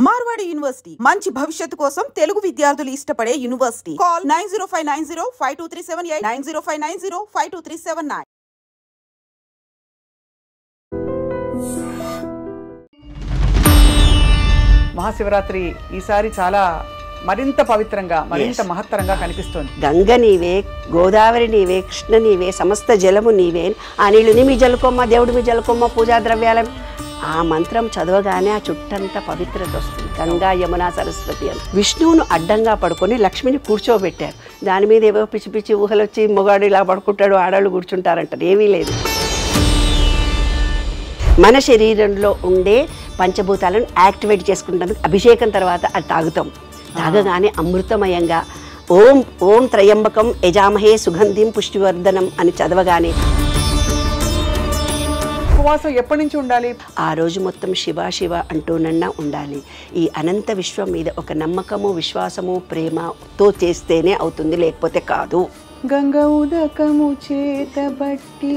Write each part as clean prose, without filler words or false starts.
Marwadi university మంచి భవిష్యత్తు కోసం తెలుగు విద్యార్థులు ఇష్టపడే యూనివర్సిటీ. కాల్ 9059052378 9059052379. మహాశివరాత్రి ఈసారి చాలా మరింత పవిత్రంగా మరింత మహత్తరంగా కనిపిస్తోంది. గంగ నీవే, గోదావరి నీవే, కృష్ణ నీవే, సమస్త జలము నీవే, ఆ నీళ్ళుని మీ జలుకొమ్మ, దేవుడి మీ జలుకొమ్మ, పూజా ద్రవ్యాల ఆ మంత్రం చదవగానే ఆ చుట్టంతా పవిత్రత వస్తుంది. గంగా యమున సరస్వతి అని విష్ణువును అడ్డంగా పడుకొని లక్ష్మిని కూర్చోబెట్టారు. దాని మీద ఏవో పిచ్చి పిచ్చి ఊహలు వచ్చి మొగాడు ఇలా పడుకుంటాడు, ఆడవాళ్ళు కూర్చుంటారంటారు. ఏమీ లేదు. మన శరీరంలో ఉండే పంచభూతాలను యాక్టివేట్ చేసుకుంటాం. అభిషేకం తర్వాత అది తాగుతాం. తాగగానే అమృతమయంగా ఓం ఓం త్రయంబకం యజామహే సుగంధిం పుష్టివర్ధనం అని చదవగానే ఉపవాసం ఎప్పటి నుంచి ఉండాలి? ఆ రోజు మొత్తం శివ శివ అంటూనన్నా ఉండాలి. ఈ అనంత విశ్వం మీద ఒక నమ్మకము, విశ్వాసము, ప్రేమతో చేస్తేనే అవుతుంది, లేకపోతే కాదు. గంగ ఉదకము చేతబట్టి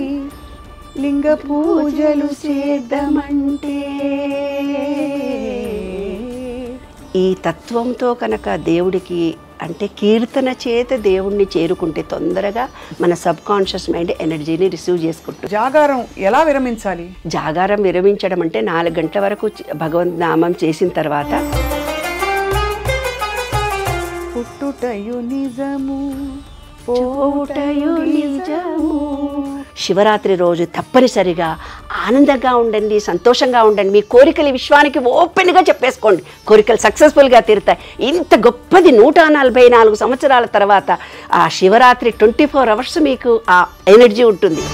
లింగ పూజలు చేద్దామంటే ఈ తత్వంతో కనుక దేవుడికి అంటే కీర్తన చేత దేవుణ్ణి చేరుకుంటే తొందరగా మన సబ్ కాన్షియస్ మైండ్ ఎనర్జీని రిసీవ్ చేసుకుంటుంది. జాగారం ఎలా విరమించాలి? జాగారం విరమించడం అంటే 4 గంటల వరకు భగవంత్ నామం చేసిన తర్వాత పుట్టుటయు నిజము పోవుటయు నిజము. శివరాత్రి రోజు తప్పనిసరిగా ఆనందంగా ఉండండి, సంతోషంగా ఉండండి. మీ కోరికలు విశ్వానికి ఓపెన్గా చెప్పేసుకోండి. కోరికలు సక్సెస్ఫుల్గా తీరుతాయి. ఇంత గొప్పది 144 సంవత్సరాల తర్వాత ఆ శివరాత్రి 24 అవర్స్ మీకు ఆ ఎనర్జీ ఉంటుంది.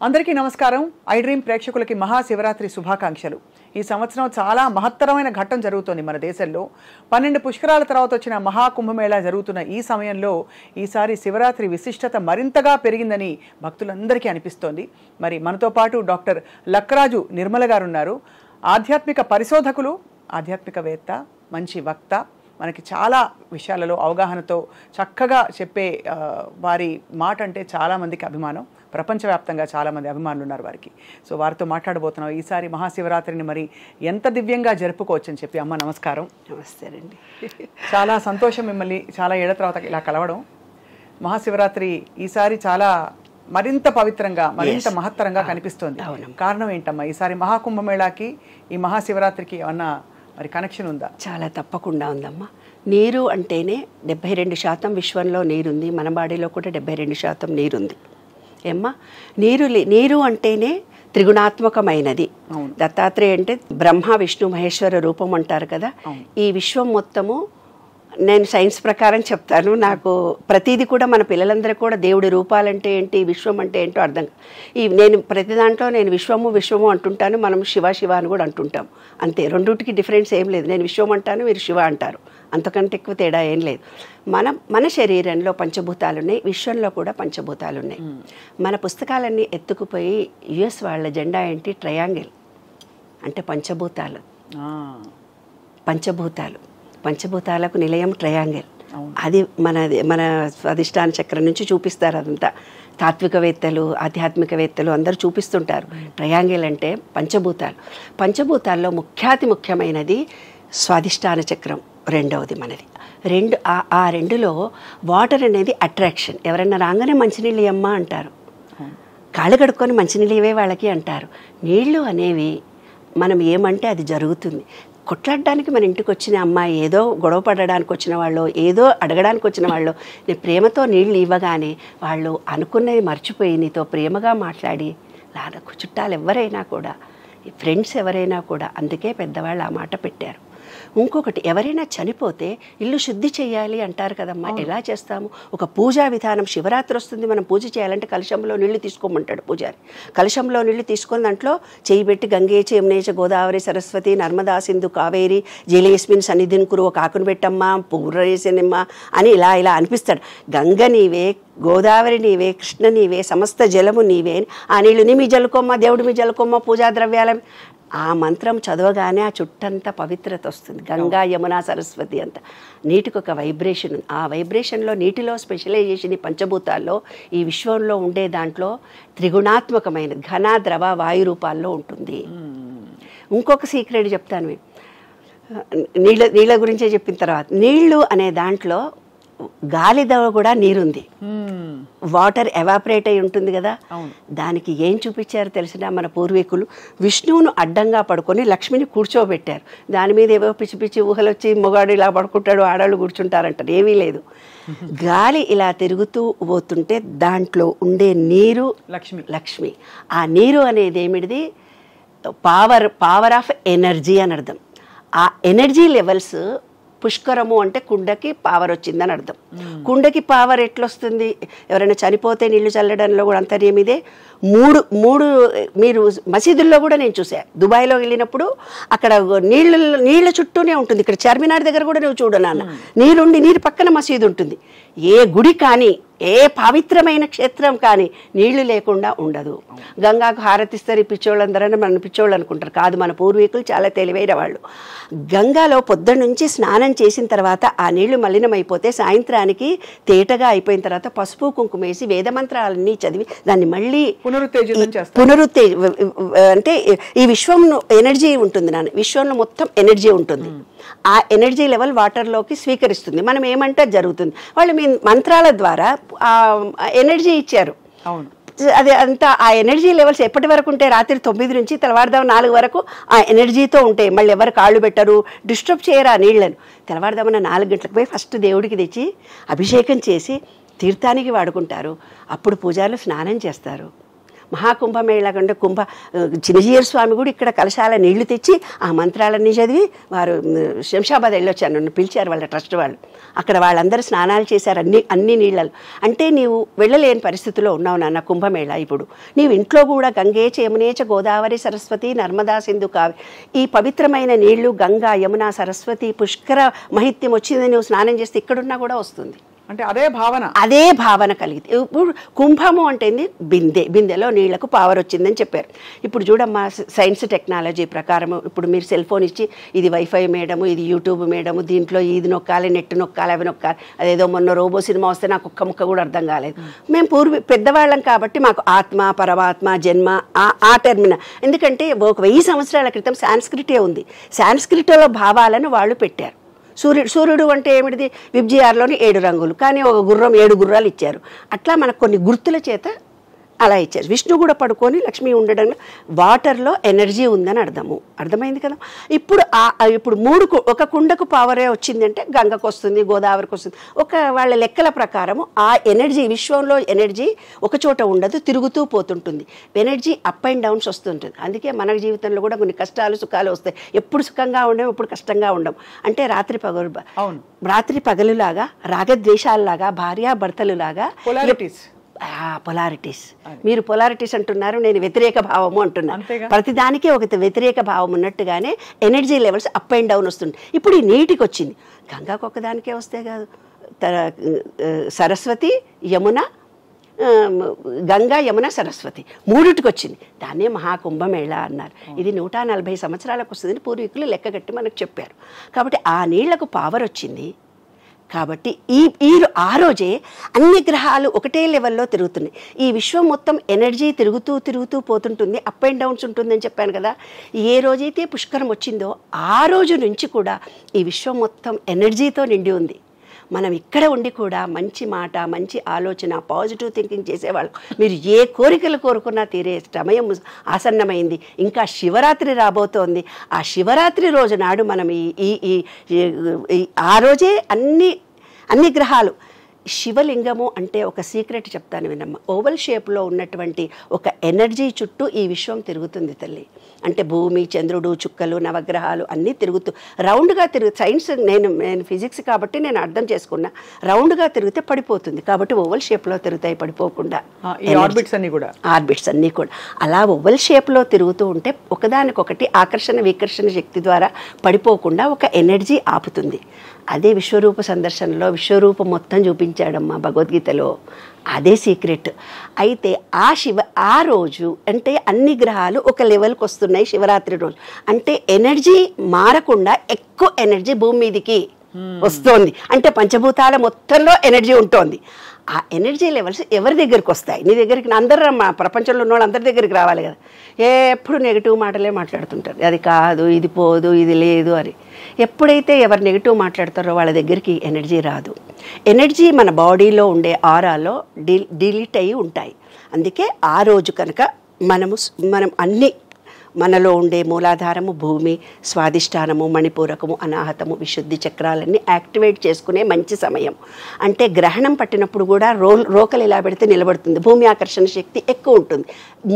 అందరికీ నమస్కారం. ఐ డ్రీమ్ ప్రేక్షకులకి మహాశివరాత్రి శుభాకాంక్షలు. ఈ సంవత్సరం చాలా మహత్తరమైన ఘట్టం జరుగుతోంది మన దేశంలో. 12 పుష్కరాల తర్వాత వచ్చిన మహాకుంభమేళా జరుగుతున్న ఈ సమయంలో ఈసారి శివరాత్రి విశిష్టత మరింతగా పెరిగిందని భక్తులందరికీ అనిపిస్తోంది. మరి మనతో పాటు డాక్టర్ లక్కరాజు నిర్మల గారు ఉన్నారు. ఆధ్యాత్మిక పరిశోధకులు, ఆధ్యాత్మికవేత్త, మంచి వక్త, మనకి చాలా విషయాలలో అవగాహనతో చక్కగా చెప్పే వారి మాట అంటే చాలామందికి అభిమానం. ప్రపంచవ్యాప్తంగా చాలామంది అభిమానులు ఉన్నారు వారికి. సో వారితో మాట్లాడబోతున్నాం. ఈసారి మహాశివరాత్రిని మరి ఎంత దివ్యంగా జరుపుకోవచ్చు అని చెప్పి. అమ్మ నమస్కారం. నమస్తే అండి. చాలా సంతోషం మిమ్మల్ని చాలా ఏళ్ల తర్వాత ఇలా కలవడం. మహాశివరాత్రి ఈసారి చాలా మరింత పవిత్రంగా మరింత మహత్తరంగా కనిపిస్తోంది. కారణం ఏంటమ్మా? ఈసారి మహాకుంభమేళాకి ఈ మహాశివరాత్రికి ఏమన్నా మరి కనెక్షన్ ఉందా? చాలా తప్పకుండా ఉందమ్మా. నీరు అంటేనే 72% విశ్వంలో నీరుంది. మన బాడీలో కూడా 72% నీరుంది. ఏమ్మా, నీరు అంటేనే త్రిగుణాత్మకమైనది. దత్తాత్రేయ అంటే బ్రహ్మ విష్ణు మహేశ్వర రూపం అంటారు కదా. ఈ విశ్వం మొత్తము నేను సైన్స్ ప్రకారం చెప్తాను. నాకు ప్రతిదీ కూడా మన పిల్లలందరూ కూడా దేవుడి రూపాలంటే ఏంటి, విశ్వం అంటే ఏంటో అర్థం. నేను ప్రతి దాంట్లో నేను విశ్వము అంటుంటాను, మనం శివ శివ అని కూడా అంటుంటాం. అంతే, రెండుటికి డిఫరెన్స్ ఏం లేదు. నేను విశ్వం అంటాను, మీరు శివ అంటారు. అంతకంటే ఎక్కువ తేడా ఏం లేదు. మన శరీరంలో పంచభూతాలు ఉన్నాయి, విశ్వంలో కూడా పంచభూతాలు ఉన్నాయి. మన పుస్తకాలన్నీ ఎత్తుకుపోయి యుఎస్ వాళ్ళ జెండా ఏంటి? ట్రయాంగిల్ అంటే పంచభూతాలు. పంచభూతాలకు నిలయం ట్రయాంగిల్. అది మన స్వాదిష్టాన చక్రం నుంచి చూపిస్తారు. అదంతా తాత్వికవేత్తలు, ఆధ్యాత్మికవేత్తలు అందరూ చూపిస్తుంటారు. ట్రయాంగిల్ అంటే పంచభూతాల్లో ముఖ్యమైనది స్వాదిష్టాన చక్రం, రెండవది మనది. ఆ రెండులో వాటర్ అనేది అట్రాక్షన్. ఎవరన్నా రాగానే మంచినీళ్ళు ఇవ్వమ్మా అంటారు, కాళ్ళు కడుక్కొని మంచినీళ్ళు ఇవే వాళ్ళకి అంటారు. నీళ్లు అనేవి మనం ఏమంటే అది జరుగుతుంది. కొట్లాడడానికి మన ఇంటికి వచ్చిన అమ్మాయి, ఏదో గొడవ పడడానికి వచ్చిన వాళ్ళు, ఏదో అడగడానికి వచ్చిన వాళ్ళు, నేను ప్రేమతో నీళ్ళు ఇవ్వగానే వాళ్ళు అనుకున్నది మర్చిపోయి నీతో ప్రేమగా మాట్లాడి నాకు చుట్టాలు ఎవరైనా కూడా, ఫ్రెండ్స్ ఎవరైనా కూడా, అందుకే పెద్దవాళ్ళు ఆ మాట పెట్టారు. ఇంకొకటి, ఎవరైనా చనిపోతే ఇల్లు శుద్ధి చేయాలి అంటారు కదమ్మా. ఎలా చేస్తాము? ఒక పూజా విధానం. శివరాత్రి వస్తుంది, మనం పూజ చేయాలంటే కలశంలో నీళ్లు తీసుకోమంటాడు పూజారి. కలశంలో నీళ్లు తీసుకొని దాంట్లో చేయి పెట్టి గంగే చ యమునే చ గోదావరి సరస్వతి నర్మదా సింధు కావేరి జలేస్మిన్ సన్నిధిని కురు, ఒక ఆకును పెట్టమ్మా, పువ్వు వేసేనమ్మా అని ఇలా అనిపిస్తాడు. గంగ నీవే, గోదావరి నీవే, కృష్ణ నీవే, సమస్త జలము నీవే, ఆ నీళ్ళు నీ మీ జలుకోమ్మ, దేవుడు మీ జలుకోమ్మ, పూజా ద్రవ్యాల ఆ మంత్రం చదవగానే ఆ చుట్టంతా పవిత్రత వస్తుంది. గంగా యమున సరస్వతి అంతా నీటికి ఒక వైబ్రేషన్ ఉంది. ఆ వైబ్రేషన్లో నీటిలో స్పెషలైజేషన్ ఈ పంచభూతాల్లో ఈ విశ్వంలో ఉండే దాంట్లో త్రిగుణాత్మకమైన ఘన ద్రవ వాయు రూపాల్లో ఉంటుంది. ఇంకొక సీక్రెట్ చెప్తాను. నీళ్ళ గురించే చెప్పిన తర్వాత, నీళ్లు అనే దాంట్లో గాలిలో కూడా నీరుంది. వాటర్ ఎవాపరేట్ అయి ఉంటుంది కదా, దానికి ఏం చూపించారు తెలిసిన మన పూర్వీకులు, విష్ణువును అడ్డంగా పడుకొని లక్ష్మిని కూర్చోబెట్టారు. దాని మీద ఏవో పిచ్చి పిచ్చి ఊహలు వచ్చి మొగాడు ఇలా పడుకుంటాడు, ఆడవాళ్ళు కూర్చుంటారంటారు. ఏమీ లేదు, గాలి ఇలా తిరుగుతూ పోతుంటే దాంట్లో ఉండే నీరు లక్ష్మి. ఆ నీరు అనేది ఏమిటిది, పవర్ ఆఫ్ ఎనర్జీ అని అర్థం. ఆ ఎనర్జీ లెవెల్స్ పుష్కరము అంటే కుండకి పవర్ వచ్చిందని అర్థం. కుండకి పవర్ ఎట్లొస్తుంది, ఎవరైనా చనిపోతే నీళ్లు చల్లడంలో కూడా అంతర్యం ఇదే. మూడు మీరు మసీదుల్లో కూడా నేను చూసా, దుబాయ్లో వెళ్ళినప్పుడు అక్కడ నీళ్ళ చుట్టూనే ఉంటుంది. ఇక్కడ చార్మినార్ దగ్గర కూడా నువ్వు చూడు నాన్న, నీరు పక్కన మసీదు ఉంటుంది. ఏ గుడి కానీ ఏ పవిత్రమైన క్షేత్రం కానీ నీళ్లు లేకుండా ఉండదు. గంగాకు హారతిస్తారు ఈ పిచ్చోళ్ళందరని మన పిచ్చోళ్ళు అనుకుంటారు. కాదు, మన పూర్వీకులు చాలా తెలివైన వాళ్ళు. గంగాలో పొద్దున్న నుంచి స్నానం చేసిన తర్వాత ఆ నీళ్లు మలినమైపోతే సాయంత్రానికి తేటగా అయిపోయిన తర్వాత పసుపు కుంకుమ వేసి వేదమంత్రాలన్నీ చదివి దాన్ని మళ్ళీ అంటే ఈ విశ్వం ఎనర్జీ ఉంటుంది నాన్న, విశ్వంలో మొత్తం ఎనర్జీ ఉంటుంది. ఆ ఎనర్జీ లెవెల్ వాటర్లోకి స్వీకరిస్తుంది. మనం ఏమంటే జరుగుతుంది, వాళ్ళు మీ మంత్రాల ద్వారా ఆ ఎనర్జీ ఇచ్చారు. అది అంతా ఆ ఎనర్జీ లెవెల్స్ ఎప్పటి వరకు ఉంటాయి, రాత్రి 9 నుంచి తెల్లవారుదాము 4 వరకు ఆ ఎనర్జీతో ఉంటాయి. మళ్ళీ ఎవరు కాళ్ళు పెట్టరు, డిస్టర్బ్ చేయరు ఆ నీళ్లను. తెల్లవారుదామన్న 4 గంటలకు పోయి ఫస్ట్ దేవుడికి తెచ్చి అభిషేకం చేసి తీర్థానికి వాడుకుంటారు. అప్పుడు పూజారులు స్నానం చేస్తారు. మహాకుంభమేళ కంటే చిన్నజీయర్ స్వామి కూడా ఇక్కడ కలశాల నీళ్లు తెచ్చి ఆ మంత్రాలన్నీ చదివి వారు శంషాబాద్ వెళ్ళొచ్చాను, నన్ను పిలిచారు వాళ్ళ ట్రస్ట్ వాళ్ళు. అక్కడ వాళ్ళందరూ స్నానాలు చేశారు అన్ని నీళ్ళలు. అంటే నీవు వెళ్ళలేని పరిస్థితిలో ఉన్నావు నాన్న కుంభమేళ. ఇప్పుడు నీవు ఇంట్లో కూడా గంగేచ యమునేచ గోదావరి సరస్వతి నర్మదా సింధు కావి, ఈ పవిత్రమైన నీళ్లు గంగా యమున సరస్వతి పుష్కర మహిత్యం వచ్చింది. నువ్వు స్నానం చేస్తే ఇక్కడున్నా కూడా వస్తుంది. అంటే అదే భావన కలిగింది. ఇప్పుడు కుంభము అంటే బిందెలో నీళ్లకు పవర్ వచ్చిందని చెప్పారు. ఇప్పుడు చూడమ్మా, సైన్స్ టెక్నాలజీ ప్రకారం ఇప్పుడు మీరు సెల్ ఫోన్ ఇచ్చి ఇది వైఫై మేడము, ఇది యూట్యూబ్ మేడము, దీంట్లో ఇది నొక్కాలి, నెట్ నొక్కాలి, అవి నొక్కాలి. అదేదో మొన్న రోబో సినిమా వస్తే నాకు ఒక్క ముక్క కూడా అర్థం కాలేదు. మేము పెద్దవాళ్ళం కాబట్టి మాకు ఆత్మ పరమాత్మ జన్మ ఆ టెర్మిన, ఎందుకంటే 1000 సంవత్సరాల క్రితం సాంస్క్రిటే ఉంది. సాంస్క్రిట్లో భావాలను వాళ్ళు పెట్టారు. సూర్యుడు అంటే ఏమిటిది, విబ్జిఆర్లోని 7 రంగులు, కానీ ఒక గుర్రం 7 గుర్రాలు ఇచ్చారు. అట్లా మనకు కొన్ని గుర్తుల చేత అలా ఇచ్చారు. విష్ణు కూడా పడుకొని లక్ష్మి ఉండడం వాటర్లో ఎనర్జీ ఉందని అర్థమైంది కదా. ఇప్పుడు ఒక కుండకు పవరే వచ్చిందంటే గంగకు వస్తుంది, గోదావరికి వస్తుంది. వాళ్ళ లెక్కల ప్రకారము ఆ ఎనర్జీ విశ్వంలో ఎనర్జీ ఒక చోట ఉండదు, తిరుగుతూ పోతుంటుంది. ఎనర్జీ అప్ అండ్ డౌన్స్ వస్తుంటుంది. అందుకే మన జీవితంలో కూడా కొన్ని కష్టాలు సుఖాలు వస్తాయి. ఎప్పుడు సుఖంగా ఉండము, ఎప్పుడు కష్టంగా ఉండము. అంటే రాత్రి పగలులాగా, రాగద్వేషాలలాగా, భార్యాభర్తలులాగా పొలారిటీస్. మీరు పొలారిటీస్ అంటున్నారు, నేను వ్యతిరేక భావము అంటున్నాను. ప్రతిదానికి ఒక వ్యతిరేక భావం ఉన్నట్టుగానే energy levels up and down వస్తుంది. ఇప్పుడు ఈ నీటికి వచ్చింది, గంగాకు ఒకదానికే వస్తే కాదు, సరస్వతి యమున, గంగా యమున సరస్వతి 3టికి వచ్చింది. దాన్నే మహాకుంభమేళ అన్నారు. ఇది 140 సంవత్సరాలకు వస్తుందని పూర్వీకులు లెక్కగట్టి మనకు చెప్పారు. కాబట్టి ఆ నీళ్లకు పవర్ వచ్చింది. కాబట్టి ఆ రోజే అన్ని గ్రహాలు ఒకటే లెవెల్లో తిరుగుతున్నాయి. ఈ విశ్వం మొత్తం ఎనర్జీ తిరుగుతూ పోతుంటుంది, అప్ అండ్ డౌన్స్ ఉంటుందని చెప్పాను కదా. ఏ రోజైతే పుష్కరం వచ్చిందో ఆ రోజు నుంచి కూడా ఈ విశ్వం మొత్తం ఎనర్జీతో నిండి ఉంది. మనం ఇక్కడ ఉండి కూడా మంచి మాట, మంచి ఆలోచన, పాజిటివ్ థింకింగ్ చేసేవాళ్ళు. మీరు ఏ కోరికలు కోరుకున్నా తీరే సమయం ఆసన్నమైంది. ఇంకా శివరాత్రి రాబోతోంది. ఆ శివరాత్రి రోజు నాడు మనం ఆ రోజే అన్ని గ్రహాలు, శివలింగము అంటే ఒక సీక్రెట్ చెప్తాను వినమ్మ. ఓవల్ షేప్లో ఉన్నటువంటి ఒక ఎనర్జీ చుట్టూ ఈ విశ్వం తిరుగుతుంది తల్లి. అంటే భూమి, చంద్రుడు, చుక్కలు, నవగ్రహాలు అన్నీ రౌండ్గా సైన్స్ నేను ఫిజిక్స్ కాబట్టి నేను అర్థం చేసుకున్నా. రౌండ్గా తిరిగితే పడిపోతుంది, కాబట్టి ఓవల్ షేప్లో తిరుగుతాయి పడిపోకుండా. ఆర్బిట్స్ అన్నీ కూడా అలా ఓవల్ షేప్లో తిరుగుతూ ఉంటే ఒకదానికొకటి ఆకర్షణ వికర్షణ శక్తి ద్వారా పడిపోకుండా ఒక ఎనర్జీ ఆపుతుంది. అదే విశ్వరూప సందర్శనలో విశ్వరూపం మొత్తం చూపించి చూపించాడమ్మా భగవద్గీతలో. అదే సీక్రెట్. అయితే ఆ రోజు అంటే అన్ని గ్రహాలు ఒక లెవెల్కి వస్తున్నాయి శివరాత్రి రోజు. అంటే ఎనర్జీ మారకుండా ఎక్కువ ఎనర్జీ భూమి మీదకి వస్తోంది. అంటే పంచభూతాల మొత్తంలో ఎనర్జీ ఉంటుంది. ఆ ఎనర్జీ లెవెల్స్ ఎవరి దగ్గరికి వస్తాయి? నీ దగ్గరికి అందరూ మా ప్రపంచంలో ఉన్న వాళ్ళు అందరి దగ్గరికి రావాలి కదా. ఎప్పుడు నెగిటివ్ మాటలే మాట్లాడుతుంటారు, అది కాదు, ఇది పోదు, ఇది లేదు అని. ఎప్పుడైతే ఎవరు నెగిటివ్ మాట్లాడతారో వాళ్ళ దగ్గరికి ఎనర్జీ రాదు. ఎనర్జీ మన బాడీలో ఉండే ఆరాలో డిలీట్ అయ్యి ఉంటాయి. అందుకే ఆ రోజు కనుక మనం అన్ని మనలో ఉండే మూలాధారము, భూమి, స్వాదిష్టానము, మణిపూరకము, అనాహతము, విశుద్ధి చక్రాలన్నీ యాక్టివేట్ చేసుకునే మంచి సమయం. అంటే గ్రహణం పట్టినప్పుడు కూడా రోకలు ఇలా పెడితే నిలబడుతుంది. భూమి ఆకర్షణ శక్తి ఎక్కువ ఉంటుంది.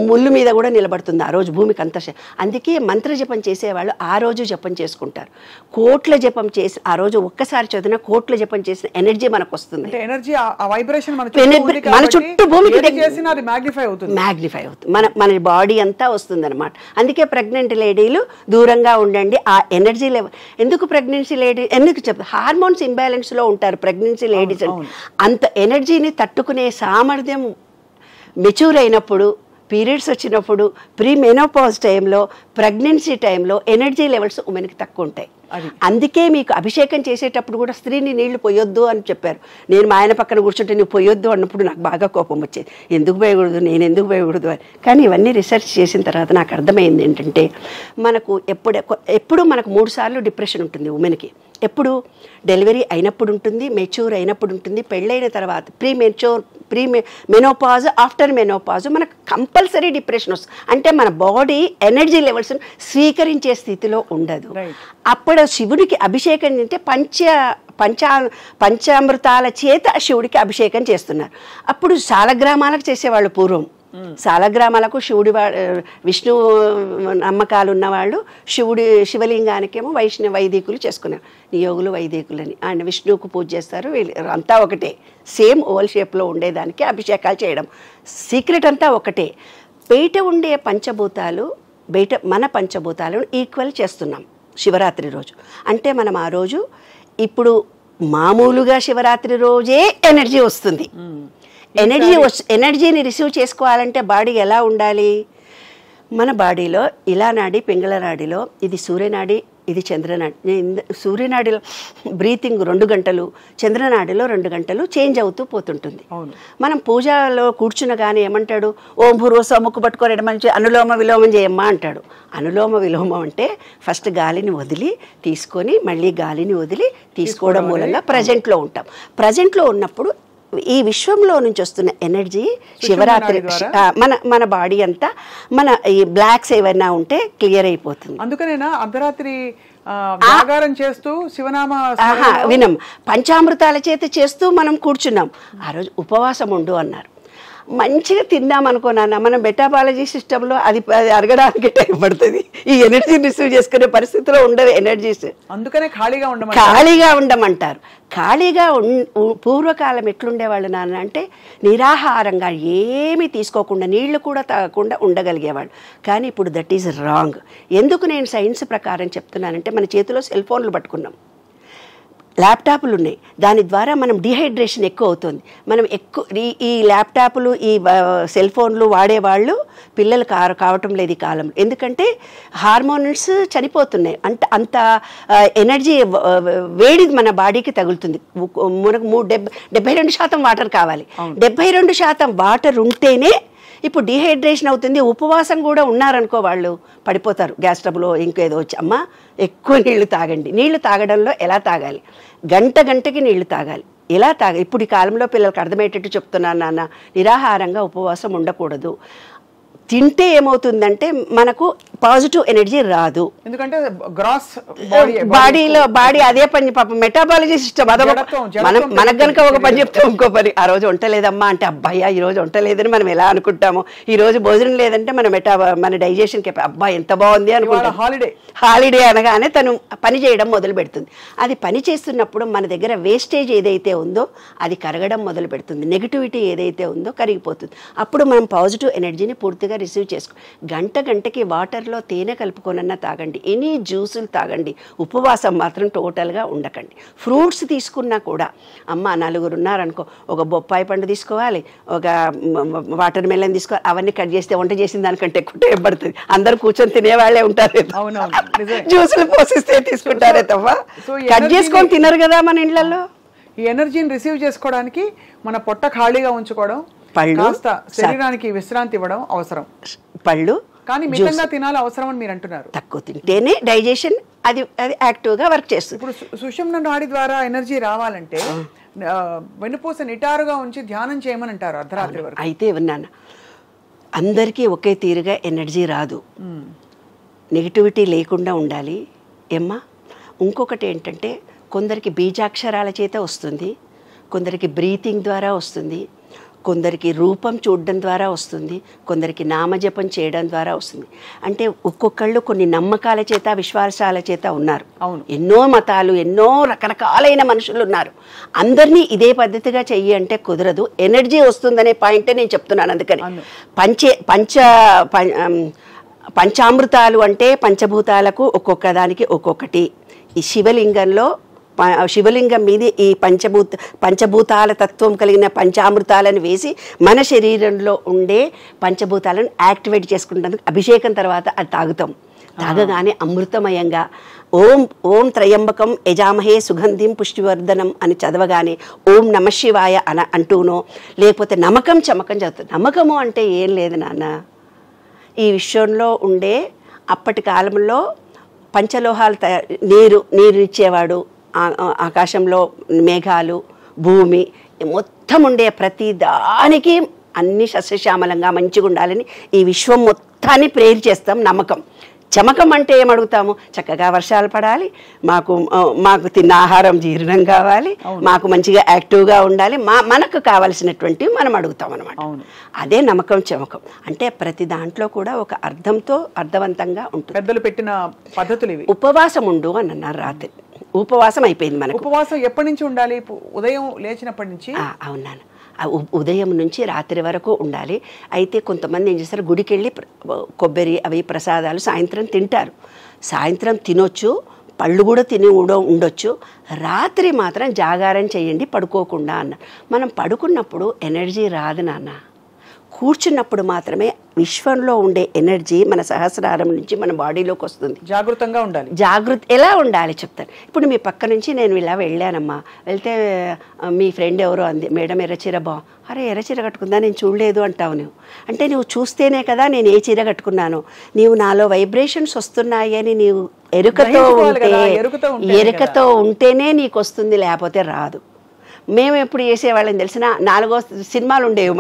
ముళ్ళు మీద కూడా నిలబడుతుంది ఆ రోజు భూమికి అంత. అందుకే మంత్ర జపం చేసేవాళ్ళు ఆ రోజు జపం చేసుకుంటారు. కోట్ల జపం చేసి ఆ రోజు ఒక్కసారి చదివిన కోట్ల జపం చేసిన ఎనర్జీ మనకు వస్తుంది. ఎనర్జీ ఆ వైబ్రేషన్ మన చుట్టూ భూమికి మ్యాగ్నిఫై అవుతుంది. మన బాడీ అంతా వస్తుంది అనమాట. అందుకే ప్రెగ్నెంట్ లేడీలు దూరంగా ఉండండి. ఆ ఎనర్జీ లెవెల్ ఎందుకు ప్రెగ్నెన్సీ లేడీ ఎందుకు చెప్తారు? హార్మోన్స్ ఇంబ్యాలెన్స్లో ఉంటారు ప్రెగ్నెన్సీ లేడీస్. అంత ఎనర్జీని తట్టుకునే సామర్థ్యం మెచ్యూర్ అయినప్పుడు, పీరియడ్స్ వచ్చినప్పుడు, ప్రీ మెనోపాజ్ టైంలో, ప్రెగ్నెన్సీ టైంలో ఎనర్జీ లెవెల్స్ ఉమెన్కి తక్కువ ఉంటాయి. అందుకే మీకు అభిషేకం చేసేటప్పుడు కూడా స్త్రీని నీళ్లు పోయొద్దు అని చెప్పారు. నేను మా ఆయన పక్కన కూర్చుంటే నువ్వు పోయొద్దు అన్నప్పుడు నాకు బాగా కోపం వచ్చేది. ఎందుకు పోయకూడదు, నేను ఎందుకు పోయకూడదు అని. కానీ ఇవన్నీ రీసెర్చ్ చేసిన తర్వాత నాకు అర్థమైంది ఏంటంటే మనకు ఎప్పుడు మనకు 3 సార్లు డిప్రెషన్ ఉంటుంది ఉమెన్కి. ఎప్పుడు? డెలివరీ అయినప్పుడు ఉంటుంది, మెచ్యూర్ అయినప్పుడు ఉంటుంది, పెళ్ళైన తర్వాత ప్రీ మెనోపాజ్, ఆఫ్టర్ మెనోపాజ్ మనకు కంపల్సరీ డిప్రెషన్ వస్తుంది. అంటే మన బాడీ ఎనర్జీ లెవెల్స్ స్వీకరించే స్థితిలో ఉండదు. అప్పుడు శివుడికి అభిషేకం అంటే పంచామృతాల చేత శివుడికి అభిషేకం చేస్తున్నారు. అప్పుడు శాలగ్రామాలకు చేసేవాళ్ళు పూర్వం. శాలగ్రామాలకు విష్ణు నమ్మకాలు ఉన్నవాళ్ళు శివలింగానికేమో వైదికులు చేసుకున్నారు. నియోగులు వైదికులని. ఆయన విష్ణువుకు పూజ చేస్తారు. అంతా ఒకటే, సేమ్ ఓవల్ షేప్లో ఉండేదానికి అభిషేకాలు చేయడం. సీక్రెట్ అంతా ఒకటే. బయట ఉండే పంచభూతాలు మన పంచభూతాలను ఈక్వల్ చేస్తున్నాం శివరాత్రి రోజు. అంటే మనం ఆ రోజు ఇప్పుడు మామూలుగా శివరాత్రి రోజే ఎనర్జీ వస్తుంది. ఎనర్జీని రిసీవ్ చేసుకోవాలంటే బాడీ ఎలా ఉండాలి? మన బాడీలో ఇలా నాడి, పింగళ నాడిలో ఇది సూర్యనాడి, ఇది చంద్రనాడి. సూర్యనాడిలో బ్రీతింగ్ 2 గంటలు, చంద్రనాడిలో 2 గంటలు చేంజ్ అవుతూ పోతుంటుంది. మనం పూజలో కూర్చునగానే ఏమంటాడు? ఓం భూర్వస్వ ముక్కు పట్టుకొని మంచి అనులోమ విలోమం చేయమ్మా అంటాడు. అనులోమ విలోమం అంటే ఫస్ట్ గాలిని వదిలి తీసుకొని మళ్ళీ గాలిని వదిలి తీసుకోవడం మూలంగా ప్రజెంట్లో ఉంటాం. ప్రజెంట్లో ఉన్నప్పుడు ఈ విశ్వంలో నుంచి వస్తున్న ఎనర్జీ శివరాత్రి మన బాడీ అంతా మన ఈ బ్లాక్స్ ఏవైనా ఉంటే క్లియర్ అయిపోతుంది. అందుకనేనా అర్ధరాత్రి జాగారం చేస్తూ శివనామ వినం పంచామృతాల చేత చేస్తూ మనం కూర్చున్నాం. ఆ రోజు ఉపవాసం ఉండు అన్నారు. మంచిగా తిందాం అనుకున్నాను. మనం మెటాబాలజీ సిస్టంలో అది అరగడానికి టైం పడుతుంది. ఈ ఎనర్జీ రిసీవ్ చేసుకునే పరిస్థితిలో ఉండవు ఎనర్జీస్. అందుకనే ఖాళీగా ఉండమంటారు. ఖాళీగా పూర్వకాలం ఎట్లుండేవాళ్ళు నాన్న అంటే నిరాహారంగా ఏమీ తీసుకోకుండా నీళ్లు కూడా తాగకుండా ఉండగలిగేవాళ్ళు. కానీ ఇప్పుడు దట్ ఈజ్ రాంగ్. ఎందుకు నేను సైన్స్ ప్రకారం చెప్తున్నానంటే మన చేతిలో సెల్ ఫోన్లు పట్టుకున్నాం, ల్యాప్టాప్లు ఉన్నాయి. దాని ద్వారా మనం డిహైడ్రేషన్ ఎక్కువ అవుతుంది. మనం ఎక్కువ ఈ ల్యాప్టాప్లు ఈ సెల్ ఫోన్లు వాడేవాళ్ళు పిల్లలు కావటం లేదు ఈ కాలంలో. ఎందుకంటే హార్మోన్స్ చనిపోతున్నాయి. అంత ఎనర్జీ వేడి మన బాడీకి తగులుతుంది. మనకు 72% వాటర్ కావాలి. 72% వాటర్ ఉంటేనే ఇప్పుడు డిహైడ్రేషన్ అవుతుంది. ఉపవాసం కూడా ఉన్నారనుకో వాళ్ళు పడిపోతారు. గ్యాస్ ట్రబుల్ ఇంకేదో వచ్చి అమ్మ ఎక్కువ నీళ్లు తాగండి. నీళ్లు తాగడంలో ఎలా తాగాలి? గంటకి నీళ్లు తాగాలి. ఎలా ఇప్పుడు ఈ కాలంలో పిల్లలకు అర్థమయ్యేటట్టు చెప్తున్నాను నాన్న. నిరాహారంగా ఉపవాసం ఉండకూడదు. తింటే ఏమవుతుందంటే మనకు పాజిటివ్ ఎనర్జీ రాదు. ఎందుకంటే గ్రాస్ బాడీ అదే పని పాపం మెటాబాలజీ సిస్టమ్ మనకు కనుక ఒక పని చెప్తాం ఇంకో పని. ఆ రోజు వంటలేదమ్మా అంటే అబ్బాయ్యా ఈ రోజు వంటలేదని మనం ఎలా అనుకుంటాము. ఈ రోజు భోజనం లేదంటే మన డైజెషన్ కి అబ్బాయి ఎంత బాగుంది అనుకుంటాం. హాలిడే అనగానే తను పని చేయడం మొదలు పెడుతుంది. అది పని చేస్తున్నప్పుడు మన దగ్గర వేస్టేజ్ ఏదైతే ఉందో అది కరగడం మొదలు పెడుతుంది. నెగిటివిటీ ఏదైతే ఉందో కరిగిపోతుంది. అప్పుడు మనం పాజిటివ్ ఎనర్జీని పూర్తిగా రిసీవ్ చేసుకో. గంటకి వాటర్లో తేనె కలుపుకొనన్నా తాగండి, ఎనీ జ్యూసులు తాగండి. ఉపవాసం మాత్రం టోటల్గా ఉండకండి. ఫ్రూట్స్ తీసుకున్నా కూడా అమ్మ 4 ఉన్నారనుకో, ఒక బొప్పాయి పండు తీసుకోవాలి, ఒక వాటర్ మెలన్ తీసుకోవాలి. అవన్నీ కట్ చేస్తే వంట చేసిన దానికంటే ఎక్కువ టైం పడుతుంది. అందరు కూర్చొని తినేవాళ్ళే ఉంటారు, జ్యూసులు పోసిస్తే తీసుకుంటారే తప్ప కట్ చేసుకొని తినరు కదా మన ఇళ్లలో. ఈ ఎనర్జీని రిసీవ్ చేసుకోవడానికి మన పొట్ట ఖాళీగా ఉంచుకోవడం, పళ్ళు, శరీరానికి విశ్రాంతి ఇవ్వడం అవసరం. పళ్ళు కానీ మితంగా తినాలి అవసరం అని మీరు అంటున్నారు. తక్కువ తింటేనే డైజెషన్ అది యాక్టివ్గా వర్క్ చేస్తుంది. ఇప్పుడు సుషుమ్న నాడి ద్వారా ఎనర్జీ రావాలంటే వెన్నుపూస నిటారుగా ఉంచి ధ్యానం చేయమని అంటారు అర్ధరాత్రి వరకు. అయితే విన్నాను, అందరికీ ఒకే తీరుగా ఎనర్జీ రాదు, నెగిటివిటీ లేకుండా ఉండాలి ఏమ్మా. ఇంకొకటి ఏంటంటే కొందరికి బీజాక్షరాల చేత వస్తుంది, కొందరికి బ్రీతింగ్ ద్వారా వస్తుంది, కొందరికి రూపం చూడడం ద్వారా వస్తుంది, కొందరికి నామజపం చేయడం ద్వారా వస్తుంది. అంటే ఒక్కొక్కళ్ళు కొన్ని నమ్మకాల చేత విశ్వాసాల చేత ఉన్నారు. ఎన్నో మతాలు, ఎన్నో రకరకాలైన మనుషులు ఉన్నారు. అందరినీ ఇదే పద్ధతిగా చెయ్యి అంటే కుదరదు. ఎనర్జీ వస్తుందనే పాయింటే నేను చెప్తున్నాను. అందుకని పంచామృతాలు అంటే పంచభూతాలకు ఒక్కొక్క దానికి ఒక్కొక్కటి. ఈ శివలింగం మీద ఈ పంచభూతాల తత్వం కలిగిన పంచామృతాలను వేసి మన శరీరంలో ఉండే పంచభూతాలను యాక్టివేట్ చేసుకుంటానికి అభిషేకం తర్వాత అది తాగుతాం. తాగగానే అమృతమయంగా ఓం త్రయంబకం యజామహే సుగంధిం పుష్టివర్ధనం అని చదవగానే ఓం నమశివాయ అంటూనో, లేకపోతే నమ్మకం చమకం చదువుతాం. నమ్మకము అంటే ఏం లేదు నాన్న, ఈ విశ్వంలో ఉండే అప్పటి కాలంలో పంచలోహాలు నీరు ఇచ్చేవాడు, ఆకాశంలో మేఘాలు, భూమి మొత్తం ఉండే ప్రతి దానికి అన్ని సస్యశ్యామలంగా మంచిగా ఉండాలని ఈ విశ్వం మొత్తాన్ని ప్రేర్ చేస్తాం. నమ్మకం చమకం అంటే ఏమడుగుతాము, చక్కగా వర్షాలు పడాలి, మాకు తిన్న ఆహారం జీర్ణం కావాలి, మాకు మంచిగా యాక్టివ్గా ఉండాలి, మనకు కావలసినటువంటివి మనం అడుగుతాం అనమాట. అదే నమ్మకం చమకం అంటే. ప్రతి దాంట్లో కూడా ఒక అర్థవంతంగా ఉంటుంది. పెద్దలు పెట్టిన పద్ధతులు ఇవి. ఉపవాసం ఉండు అని అన్నారు. రాత్రి ఉపవాసం అయిపోయింది మనకు. ఉపవాసం ఎప్పటి నుంచి ఉండాలి? ఉదయం లేచినప్పటి నుంచి? అవునాను, ఉదయం నుంచి రాత్రి వరకు ఉండాలి. అయితే కొంతమంది ఏం చేస్తారు, గుడికి వెళ్ళి కొబ్బరి అవి ప్రసాదాలు సాయంత్రం తింటారు. సాయంత్రం తినొచ్చు, పళ్ళు కూడా తిని ఉండొచ్చు. రాత్రి మాత్రం జాగారం చేయండి పడుకోకుండా అన్న. మనం పడుకున్నప్పుడు ఎనర్జీ రాదు నాన్న, కూర్చున్నప్పుడు మాత్రమే విశ్వంలో ఉండే ఎనర్జీ మన సహస్రారం నుంచి మన బాడీలోకి వస్తుంది. జాగృతంగా ఉండాలి. ఎలా ఉండాలి చెప్తాను. ఇప్పుడు మీ పక్క నుంచి నేను ఇలా వెళ్ళానమ్మా, వెళ్తే మీ ఫ్రెండ్ ఎవరో అంది, మేడం ఎర్రచీర అరే ఎర్రచీర కట్టుకుందా, నేను చూడలేదు అంటావు. అంటే నువ్వు చూస్తేనే కదా నేను ఏ చీర కట్టుకున్నాను. నీవు నాలో వైబ్రేషన్స్ వస్తున్నాయి అని నీవు ఎరుకతో ఉంటేనే నీకు వస్తుంది, లేకపోతే రాదు. మేము ఎప్పుడు చేసేవాళ్ళని తెలిసిన 4 సినిమాలు ఉండేవి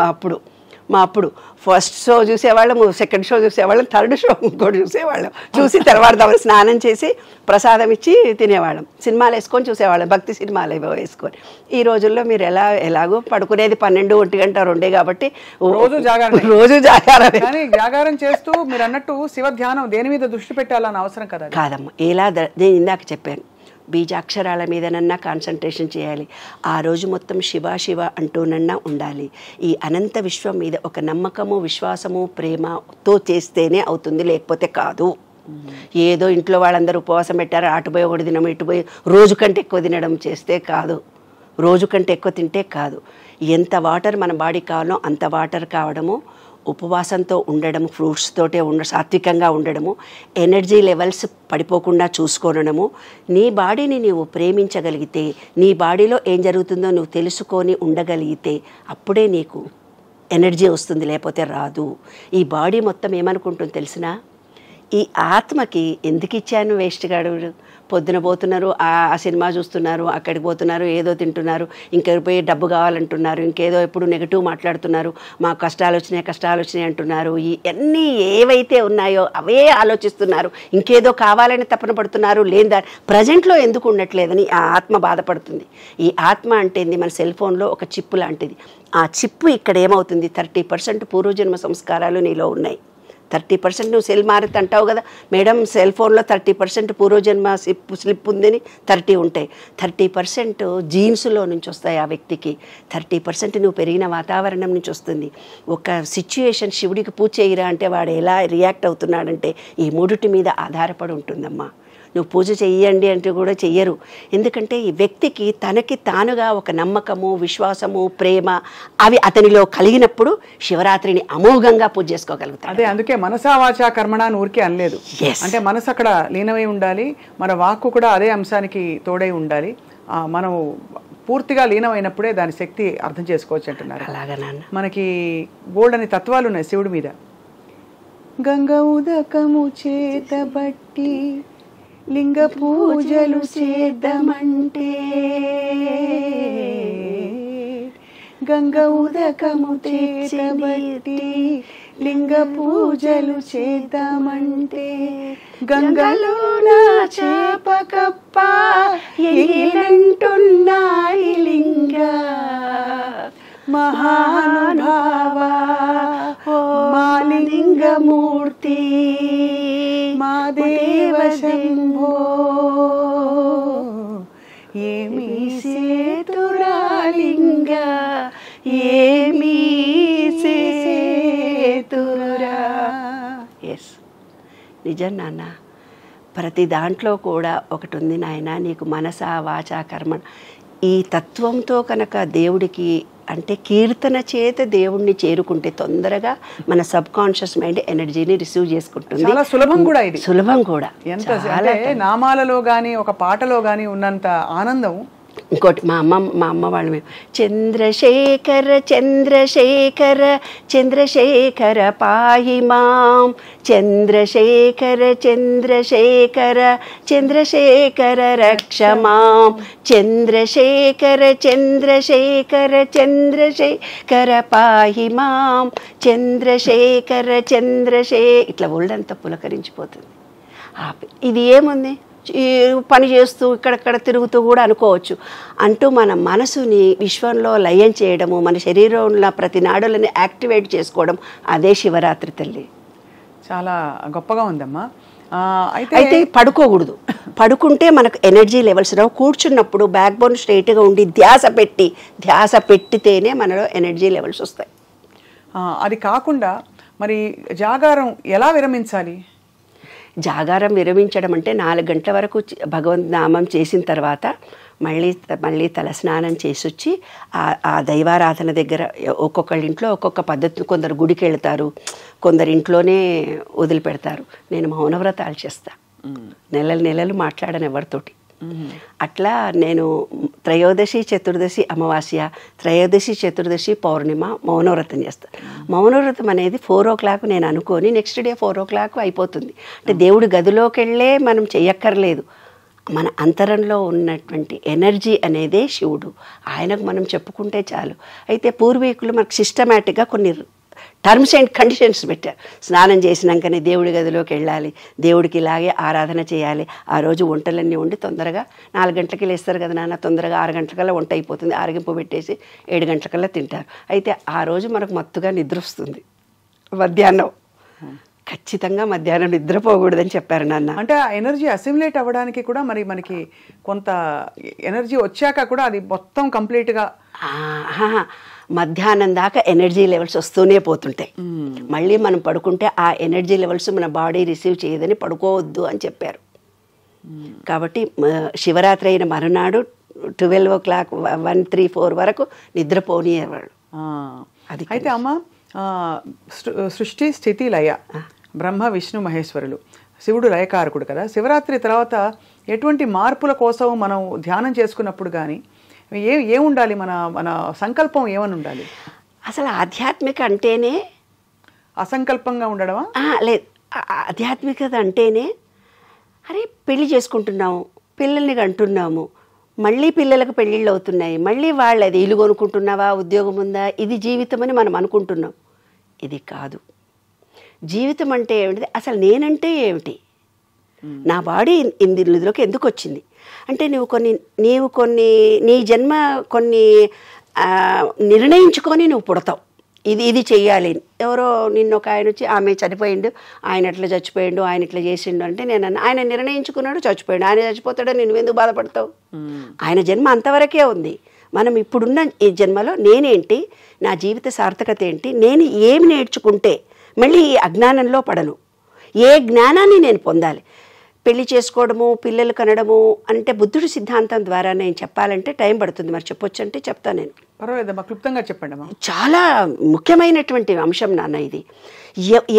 మా అప్పుడు ఫస్ట్ షో చూసేవాళ్ళం, సెకండ్ షో చూసేవాళ్ళం, థర్డ్ షో ఇంకోటి చూసేవాళ్ళం. చూసి తర్వాత స్నానం చేసి ప్రసాదం ఇచ్చి తినేవాళ్ళం. సినిమాలు వేసుకొని చూసేవాళ్ళం, భక్తి సినిమాలు ఏవో వేసుకొని. ఈ రోజుల్లో మీరు ఎలాగో పడుకునేది 12, 1 గంట 2 కాబట్టి రోజు జాగారం. కానీ జాగారం చేస్తూ మీరు అన్నట్టు శివ ధ్యానం దేని మీద దృష్టి పెట్టాలని అవసరం కదా? కాదమ్మా, నేను ఇందాక చెప్పాను, బీజాక్షరాల మీదనన్నా కాన్సన్ట్రేషన్ చేయాలి. ఆ రోజు మొత్తం శివ శివ అంటూనన్నా ఉండాలి. ఈ అనంత విశ్వం మీద ఒక నమ్మకము, విశ్వాసము, ప్రేమతో చేస్తేనే అవుతుంది, లేకపోతే కాదు. ఏదో ఇంట్లో వాళ్ళందరూ ఉపవాసం పెట్టారు, అటుపోయి ఒకటి తినడం, ఇటుపోయి రోజు కంటే ఎక్కువ తినడం చేస్తే కాదు, రోజు కంటే ఎక్కువ తింటే కాదు. ఎంత వాటర్ మన బాడీకి కావాలో అంత వాటర్ కావడము, ఉపవాసంతో ఉండడము, ఫ్రూట్స్ తోటే సాత్వికంగా ఉండడము, ఎనర్జీ లెవెల్స్ పడిపోకుండా చూసుకోవడము. నీ బాడీని నీవు ప్రేమించగలిగితే, నీ బాడీలో ఏం జరుగుతుందో నువ్వు తెలుసుకొని ఉండగలిగితే అప్పుడే నీకు ఎనర్జీ వస్తుంది, లేకపోతే రాదు. ఈ బాడీ మొత్తం ఏమనుకుంటుంది తెలిసినా, ఈ ఆత్మకి ఎందుకు ఇచ్చాను వేస్ట్ గాడు, పొద్దున పోతున్నారు, ఆ సినిమా చూస్తున్నారు, అక్కడికి పోతున్నారు, ఏదో తింటున్నారు, ఇంకెక్కడికి పోయి డబ్బు కావాలంటున్నారు, ఇంకేదో ఎప్పుడు నెగిటివ్ మాట్లాడుతున్నారు, మాకు కష్టాలు వచ్చినాయి అంటున్నారు. ఇవన్నీ ఏవైతే ఉన్నాయో అవే ఆలోచిస్తున్నారు, ఇంకేదో కావాలని తపన పడుతున్నారు. లేదా ప్రజెంట్లో ఎందుకు ఉండట్లేదని ఆ ఆత్మ బాధపడుతుంది. ఈ ఆత్మ అంటే మన సెల్ ఫోన్లో ఒక చిప్పు లాంటిది. ఆ చిప్పు ఇక్కడ ఏమవుతుంది, 30% పూర్వజన్మ సంస్కారాలు నీలో ఉన్నాయి, 30% నువ్వు సెల్ మారితే అంటావు కదా మేడం, సెల్ ఫోన్లో 30% పూర్వజన్మ స్లిప్ ఉందని 30 ఉంటాయి. 30% జీన్స్లో నుంచి వస్తాయి ఆ వ్యక్తికి. 30% నువ్వు పెరిగిన వాతావరణం నుంచి వస్తుంది. ఒక సిచ్యుయేషన్ శివుడికి పూజ చేయరా అంటే వాడు ఎలా రియాక్ట్ అవుతున్నాడంటే ఈ మూడిటి మీద ఆధారపడి ఉంటుందమ్మా. నువ్వు పూజ చెయ్యండి అంటే కూడా చెయ్యరు. ఎందుకంటే ఈ వ్యక్తికి తనకి తానుగా ఒక నమ్మకము, విశ్వాసము, ప్రేమ అవి అతనిలో కలిగినప్పుడు శివరాత్రిని అమోఘంగా పూజ చేసుకోగలుగుతాడు. అదే అందుకే మనసా వాచా కర్మణ అని ఊరికే అనలేదు. అంటే మనసు అక్కడ లీనమై ఉండాలి, మన వాక్కు కూడా అదే అంశానికి తోడై ఉండాలి. మనం పూర్తిగా లీనమైనప్పుడే దాని శక్తి అర్థం చేసుకోవచ్చు అంటున్నారు. అలాగా నాన్న. మనకి బోల్డని తత్వాలు ఉన్నాయి శివుడి మీద. గంగ ఉదకము చేతబట్టి లింగ పూజలు చేద్దామంటే, గంగ ఉదకము చేతబట్టి లింగ పూజలు చేద్దామంటే, గంగలో నా చేపకప్ప ఎగిలంటున్నాయి లింగ మహానుభావ మాలింగమూర్తి మా దేవ శంభో ఏమీ సేతురాలింగ ఏమీ సేతురా. ఎస్, నిజం నాన్న. ప్రతి దాంట్లో కూడా ఒకటి ఉంది నాయన, నీకు మనసా వాచా కర్మ ఈ తత్వంతో కనుక దేవుడికి అంటే కీర్తన చేత దేవుణ్ణి చేరుకుంటే తొందరగా మన సబ్ కాన్షియస్ మైండ్ ఎనర్జీని రిసీవ్ చేసుకుంటుంది. చాలా సులభం కూడా ఇది. సులభం కూడా. ఎంత నామాలలో కానీ ఒక పాటలో కానీ ఉన్నంత ఆనందం ఇంకోటి మా అమ్మ వాళ్ళు మేము చంద్రశేఖర చంద్రశేఖర చంద్రశేఖర పాహి మాం చంద్రశేఖర చంద్రశేఖర చంద్రశేఖర రక్ష మాం చంద్రశేఖర చంద్రశేఖర చంద్రశేఖర పాహి మాం చంద్రశేఖర ఇట్లా ఒళ్ళంతా పులకరించిపోతుంది. ఇది ఏముంది, పని చేస్తూ ఇక్కడక్కడ తిరుగుతూ కూడా అనుకోవచ్చు అంటూ మన మనసుని విశ్వంలో లయం చేయడము, మన శరీరంలో ప్రతి నాడులని యాక్టివేట్ చేసుకోవడం, అదే శివరాత్రి తల్లి. చాలా గొప్పగా ఉందమ్మా. అయితే పడుకోకూడదు. పడుకుంటే మనకు ఎనర్జీ లెవెల్స్ రావు. కూర్చున్నప్పుడు బ్యాక్ బోన్ స్ట్రైట్గా ఉండి ధ్యాస పెట్టితేనే మనలో ఎనర్జీ లెవెల్స్ వస్తాయి. అది కాకుండా మరి జాగారం ఎలా విరమించాలి? జాగారం విరమించడం అంటే 4 గంటల వరకు భగవంత్ నామం చేసిన తర్వాత మళ్ళీ తలస్నానం చేసి వచ్చి ఆ దైవారాధన దగ్గర ఒక్కొక్కళ్ళ ఇంట్లో ఒక్కొక్క పద్ధతి. కొందరు గుడికి వెళ్తారు, కొందరు ఇంట్లోనే వదిలిపెడతారు. నేను మౌనవ్రతాలు చేస్తా, నెలలు మాట్లాడను ఎవరితోటి. అట్లా నేను త్రయోదశి చతుర్దశి అమావాస్య, త్రయోదశి చతుర్దశి పౌర్ణిమ మౌనవ్రతం చేస్తాను. మౌనవ్రతం అనేది 4 o'clock నేను అనుకొని నెక్స్ట్ డే 4 o'clock అయిపోతుంది. అంటే దేవుడి గదిలోకి వెళ్ళే మనం చెయ్యక్కర్లేదు. మన అంతరంలో ఉన్నటువంటి ఎనర్జీ అనేదే శివుడు. ఆయనకు మనం చెప్పుకుంటే చాలు. అయితే పూర్వీకులు మనకు సిస్టమేటిక్గా కొన్ని టర్మ్స్ అండ్ కండిషన్స్ పెట్టారు. స్నానం చేసినాకనే దేవుడి గదిలోకి వెళ్ళాలి, దేవుడికి ఇలాగే ఆరాధన చేయాలి, ఆ రోజు వంటలన్నీ వండి తొందరగా 4 గంటలకి లేస్తారు కదా నాన్న, తొందరగా 6 గంటలకల్లా వంట అయిపోతుంది, ఆరగింపు పెట్టేసి 7 గంటలకల్లా తింటారు. అయితే ఆ రోజు మనకు మత్తుగా నిద్ర వస్తుంది. మధ్యాహ్నం ఖచ్చితంగా మధ్యాహ్నం నిద్రపోకూడదని చెప్పారు నాన్న. అంటే ఆ ఎనర్జీ అసిమిలేట్ అవ్వడానికి కూడా మనకి కొంత ఎనర్జీ వచ్చాక కూడా అది మొత్తం కంప్లీట్గా మధ్యాహ్నం దాకా ఎనర్జీ లెవెల్స్ వస్తూనే పోతుంటాయి. మళ్ళీ మనం పడుకుంటే ఆ ఎనర్జీ లెవెల్స్ మన బాడీ రిసీవ్ చేయదని పడుకోవద్దు అని చెప్పారు. కాబట్టి శివరాత్రి అయిన మరునాడు 12 o'clock 1, 3, 4 వరకు నిద్రపోనివాళ్ళు. అది అయితే అమ్మ, సృష్టి స్థితి లయ, బ్రహ్మ విష్ణు మహేశ్వరులు, శివుడు లయకారకుడు కదా. శివరాత్రి తర్వాత ఎటువంటి మార్పుల కోసం మనం ధ్యానం చేసుకున్నప్పుడు కానీ ఏముండాలి, మన సంకల్పం ఏమని ఉండాలి? అసలు ఆధ్యాత్మిక అంటేనే అసంకల్పంగా ఉండడమా? లేదు, ఆధ్యాత్మికత అంటేనే అరే పెళ్లి చేసుకుంటున్నాము, పిల్లల్ని కంటున్నాము, మళ్ళీ పిల్లలకు పెళ్ళిళ్ళు అవుతున్నాయి, మళ్ళీ వాళ్ళది ఇల్లు కొనుక్కుంటున్నావా, ఉద్యోగం ఉందా, ఇది జీవితం అని మనం అనుకుంటున్నాం. ఇది కాదు. జీవితం అంటే ఏమిటి, అసలు నేనంటే ఏమిటి, నా బాడీ ఇందులోకి ఎందుకు వచ్చింది అంటే నీవు కొన్ని నీ జన్మ కొన్ని నిర్ణయించుకొని నువ్వు పుడతావు. ఇది చెయ్యాలి. ఎవరో నిన్న ఒక ఆయన వచ్చి ఆమె చనిపోయిండు, ఆయన ఎట్లా చచ్చిపోయిండు, ఆయన ఇట్లా చేసిండు అంటే నేను ఆయన నిర్ణయించుకున్నాడు, చచ్చిపోయాడు. ఆయన చచ్చిపోతాడో నేను ఎందుకు బాధపడతావు? ఆయన జన్మ అంతవరకే ఉంది. మనం ఇప్పుడున్న ఈ జన్మలో నేనేంటి, నా జీవిత సార్థకత ఏంటి, నేను ఏమి నేర్చుకుంటే మళ్ళీ ఈ అజ్ఞానంలో పడను, ఏ జ్ఞానాన్ని నేను పొందాలి. పెళ్లి చేసుకోవడము, పిల్లలు కనడము అంటే బుద్ధుడి సిద్ధాంతం ద్వారా నేను చెప్పాలంటే టైం పడుతుంది. మరి చెప్పొచ్చు అంటే చెప్తాను నేను. పర్వాలేదమ్మా, క్లుప్తంగా చెప్పండి అమ్మా. చాలా ముఖ్యమైనటువంటి అంశం నాన్న ఇది.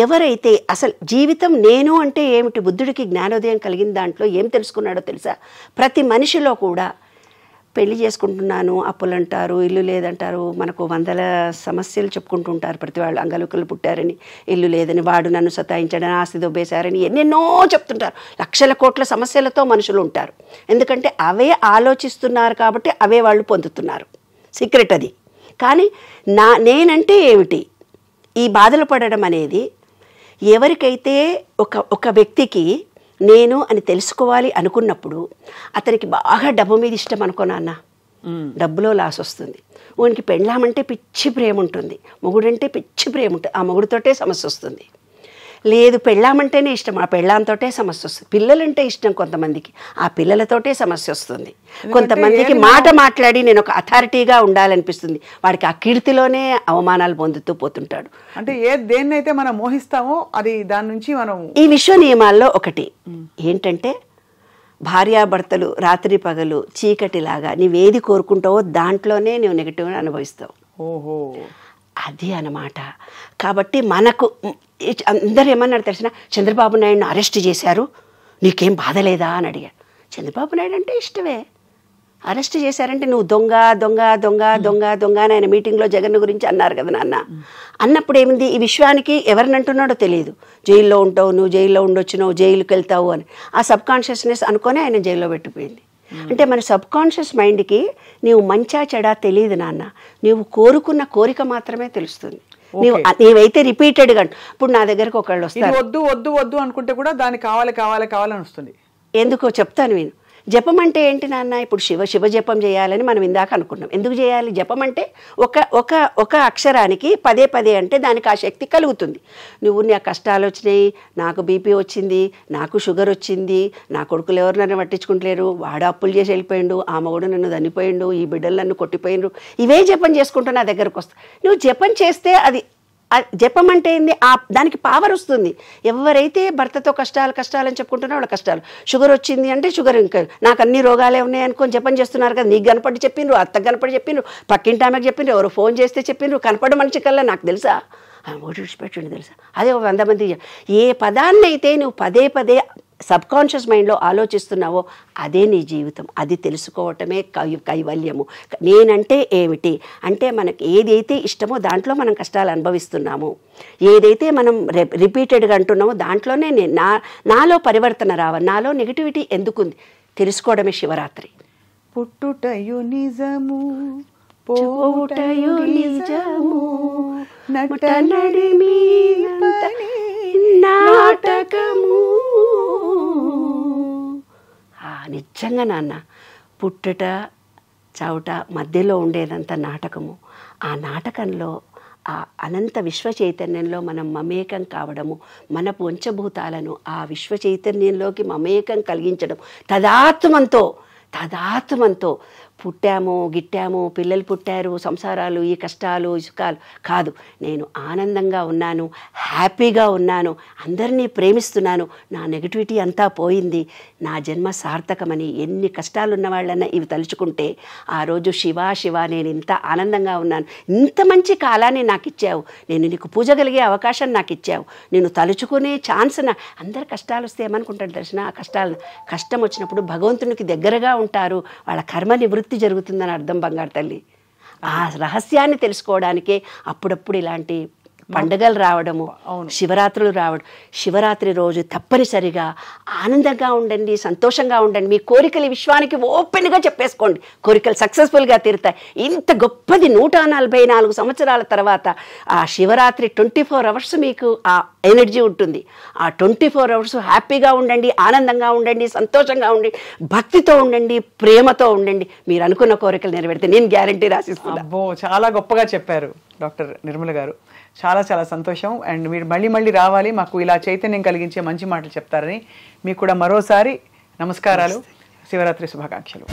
ఎవరైతే అసలు జీవితం నేను అంటే ఏమిటి, బుద్ధుడికి జ్ఞానోదయం కలిగిన దాంట్లో ఏం తెలుసుకున్నాడో తెలుసా? ప్రతి మనిషిలో కూడా పెళ్లి చేసుకుంటున్నాను, అప్పులు అంటారు, ఇల్లు లేదంటారు, మనకు వందల సమస్యలు చెప్పుకుంటుంటారు ప్రతి వాళ్ళు. అంగలుకలు పుట్టారని, ఇల్లు లేదని, వాడు నన్ను సతాయించాడని, ఆస్తి దొబ్బేశారని ఎన్నెన్నో చెప్తుంటారు. లక్షల కోట్ల సమస్యలతో మనుషులు ఉంటారు. ఎందుకంటే అవే ఆలోచిస్తున్నారు కాబట్టి అవే వాళ్ళు పొందుతున్నారు. సీక్రెట్ అది. కానీ నేనంటే ఏమిటి, ఈ బాధలు పడడం అనేది ఎవరికైతే ఒక వ్యక్తికి నేను అని తెలుసుకోవాలి అనుకున్నప్పుడు, అతనికి బాగా డబ్బు మీద ఇష్టం అనుకో నాన్న, డబ్బులో లాస్ వస్తుంది. వానికి పెళ్ళామంటే పిచ్చి ప్రేమ ఉంటుంది, మొగుడంటే పిచ్చి ప్రేమ ఉంటుంది, ఆ మొగుడితోటే సమస్య వస్తుంది. లేదు పెళ్ళామంటేనే ఇష్టం, ఆ పెళ్ళాంతోటే సమస్య వస్తుంది. పిల్లలంటే ఇష్టం కొంతమందికి, ఆ పిల్లలతోటే సమస్య వస్తుంది. కొంతమందికి మాట మాట్లాడి నేను ఒక అథారిటీగా ఉండాలనిపిస్తుంది, వాడికి ఆ కీర్తిలోనే అవమానాలు పొందుతూ పోతుంటాడు. అంటే దేన్నైతే మనం మోహిస్తామో అది దాని నుంచి మనం ఈ విశ్వ నియమాల్లో ఒకటి ఏంటంటే, భార్యాభర్తలు రాత్రి పగలు చీకటిలాగా నీవేది కోరుకుంటావో దాంట్లోనే నువ్వు నెగిటివ్గా అనుభవిస్తావు. ఓహో, అది అన్నమాట. కాబట్టి మనకు అందరు ఏమన్నారు తెలిసిన, చంద్రబాబు నాయుడుని అరెస్ట్ చేశారు, నీకేం బాధ లేదా అని అడిగారు. చంద్రబాబు నాయుడు అంటే ఇష్టమే, అరెస్ట్ చేశారంటే నువ్వు దొంగ దొంగ దొంగ దొంగ దొంగ అని ఆయన మీటింగ్లో జగన్ గురించి అన్నారు కదా నాన్న. అన్నప్పుడు ఏమింది, ఈ విశ్వానికి ఎవరిని అంటున్నాడో తెలియదు. జైల్లో ఉంటావు, నువ్వు జైల్లో ఉండొచ్చు, నువ్వు జైలుకి వెళ్తావు అని ఆ సబ్ కాన్షియస్నెస్ అనుకొని ఆయన జైల్లో పెట్టిపోయింది. అంటే మన సబ్ కాన్షియస్ మైండ్కి నీవు మంచా చెడా తెలియదు నాన్న, నీవు కోరుకున్న కోరిక మాత్రమే తెలుస్తుంది. నీవైతే రిపీటెడ్గా ఇప్పుడు నా దగ్గరకు ఒకళ్ళు వస్తారు, వద్దు వద్దు వద్దు అనుకుంటే కూడా దాన్ని కావాలి కావాలి కావాలని వస్తుంది. ఎందుకో చెప్తాను నేను. జపం అంటే ఏంటి నాన్న, ఇప్పుడు శివ జపం చేయాలని మనం ఇందాక అనుకున్నాం. ఎందుకు చేయాలి జపం అంటే? ఒక అక్షరానికి పదే పదే అంటే దానికి ఆ శక్తి కలుగుతుంది. నువ్వు నా కష్టాలు వచ్చినాయి, నాకు బీపీ వచ్చింది, నాకు షుగర్ వచ్చింది, నా కొడుకులు ఎవరు నన్ను పట్టించుకుంటలేరు, వాడు అప్పులు చేసి వెళ్ళిపోయిండు, ఆ మగుడు నన్ను దన్నిపోయిండు, ఈ బిడ్డలు నన్ను కొట్టిపోయిండ్రు, ఇవే జపం చేసుకుంటూ నా దగ్గరకు వస్తా. నువ్వు జపం చేస్తే అది జపం అంటే ఏంది, దానికి పవర్ వస్తుంది. ఎవరైతే భర్తతో కష్టాలని చెప్పుకుంటున్నా వాళ్ళ కష్టాలు, షుగర్ వచ్చింది అంటే షుగర్, ఇంకా నాకు అన్ని రోగాలే ఉన్నాయి అనుకొని జపం చేస్తున్నారు కదా. నీకు కనపడి చెప్పిండ్రు, అత్తకు కనపడి చెప్పిండ్రు, పక్కింటి ఆమెకు చెప్పిండ్రు, ఎవరు ఫోన్ చేస్తే చెప్పిండ్రు, కనపడ మనిషి కల్లా నాకు తెలుసా ఓటు విడిచిపెట్టండి తెలుసా. అదే 100 మంది. ఏ పదాన్ని అయితే నువ్వు పదే పదే సబ్ కాన్షియస్ మైండ్లో ఆలోచిస్తున్నావో అదే నీ జీవితం. అది తెలుసుకోవటమే కైవల్యము. నేనంటే ఏమిటి అంటే, మనకి ఏదైతే ఇష్టమో దాంట్లో మనం కష్టాలు అనుభవిస్తున్నాము, ఏదైతే మనం రిపీటెడ్గా అంటున్నామో దాంట్లోనే నాలో పరివర్తన రావాలి. నాలో నెగిటివిటీ ఎందుకుంది తెలుసుకోవడమే శివరాత్రి. పుట్టుటయు నిజము పోవుటయు నిజము నటనడిమి నాటకము. నిజంగా నాన్న, పుట్టుట చావుట మధ్యలో ఉండేదంతా నాటకము. ఆ నాటకంలో ఆ అనంత విశ్వ చైతన్యంలో మనం మమేకం కావడము, మన పంచభూతాలను ఆ విశ్వ చైతన్యంలోకి మమేకం కలిగించడం, తదాత్మంతో పుట్టాము గిట్టాము, పిల్లలు పుట్టారు, సంసారాలు, ఈ కష్టాలు సుఖాలు కాదు. నేను ఆనందంగా ఉన్నాను, హ్యాపీగా ఉన్నాను, అందరినీ ప్రేమిస్తున్నాను, నా నెగిటివిటీ అంతా పోయింది, నా జన్మ సార్థకమని ఎన్ని కష్టాలు ఉన్న వాళ్ళన్నా ఇవి తలుచుకుంటే ఆ రోజు శివ నేను ఇంత ఆనందంగా ఉన్నాను, ఇంత మంచి కాలాన్ని నాకు ఇచ్చావు, నేను నీకు పూజ కలిగే అవకాశం నాకు ఇచ్చావు, నేను తలుచుకునే ఛాన్స్ అందరు కష్టాలు వస్తే ఏమనుకుంటారు దర్శన, ఆ కష్టం వచ్చినప్పుడు భగవంతునికి దగ్గరగా ఉంటారు, వాళ్ళ కర్మ నివృత్తి జరుగుతుందని అర్థం బంగారు తల్లి. ఆ రహస్యాన్ని తెలుసుకోవడానికే అప్పుడప్పుడు ఇలాంటి పండుగలు రావడము, శివరాత్రులు రావడం. శివరాత్రి రోజు తప్పనిసరిగా ఆనందంగా ఉండండి, సంతోషంగా ఉండండి, మీ కోరికలు విశ్వానికి ఓపెన్గా చెప్పేసుకోండి, కోరికలు సక్సెస్ఫుల్గా తీరుతాయి. ఇంత గొప్పది 144 సంవత్సరాల తర్వాత ఆ శివరాత్రి 24 అవర్స్ మీకు ఆ ఎనర్జీ ఉంటుంది. ఆ 24 అవర్స్ హ్యాపీగా ఉండండి, ఆనందంగా ఉండండి, సంతోషంగా ఉండండి, భక్తితో ఉండండి, ప్రేమతో ఉండండి. మీరు అనుకున్న కోరికలు నెరవేరితే నేను గ్యారంటీ రాసిస్తున్నాను. చాలా గొప్పగా చెప్పారు. డాక్టర్ నిర్మల గారు, చాలా చాలా సంతోషం. అండ్ మీరు మళ్ళీ మళ్ళీ రావాలి, మాకు ఇలా చైతన్యం కలిగించే మంచి మాటలు చెప్తారని మీకు కూడా మరోసారి నమస్కారాలు, శివరాత్రి శుభాకాంక్షలు.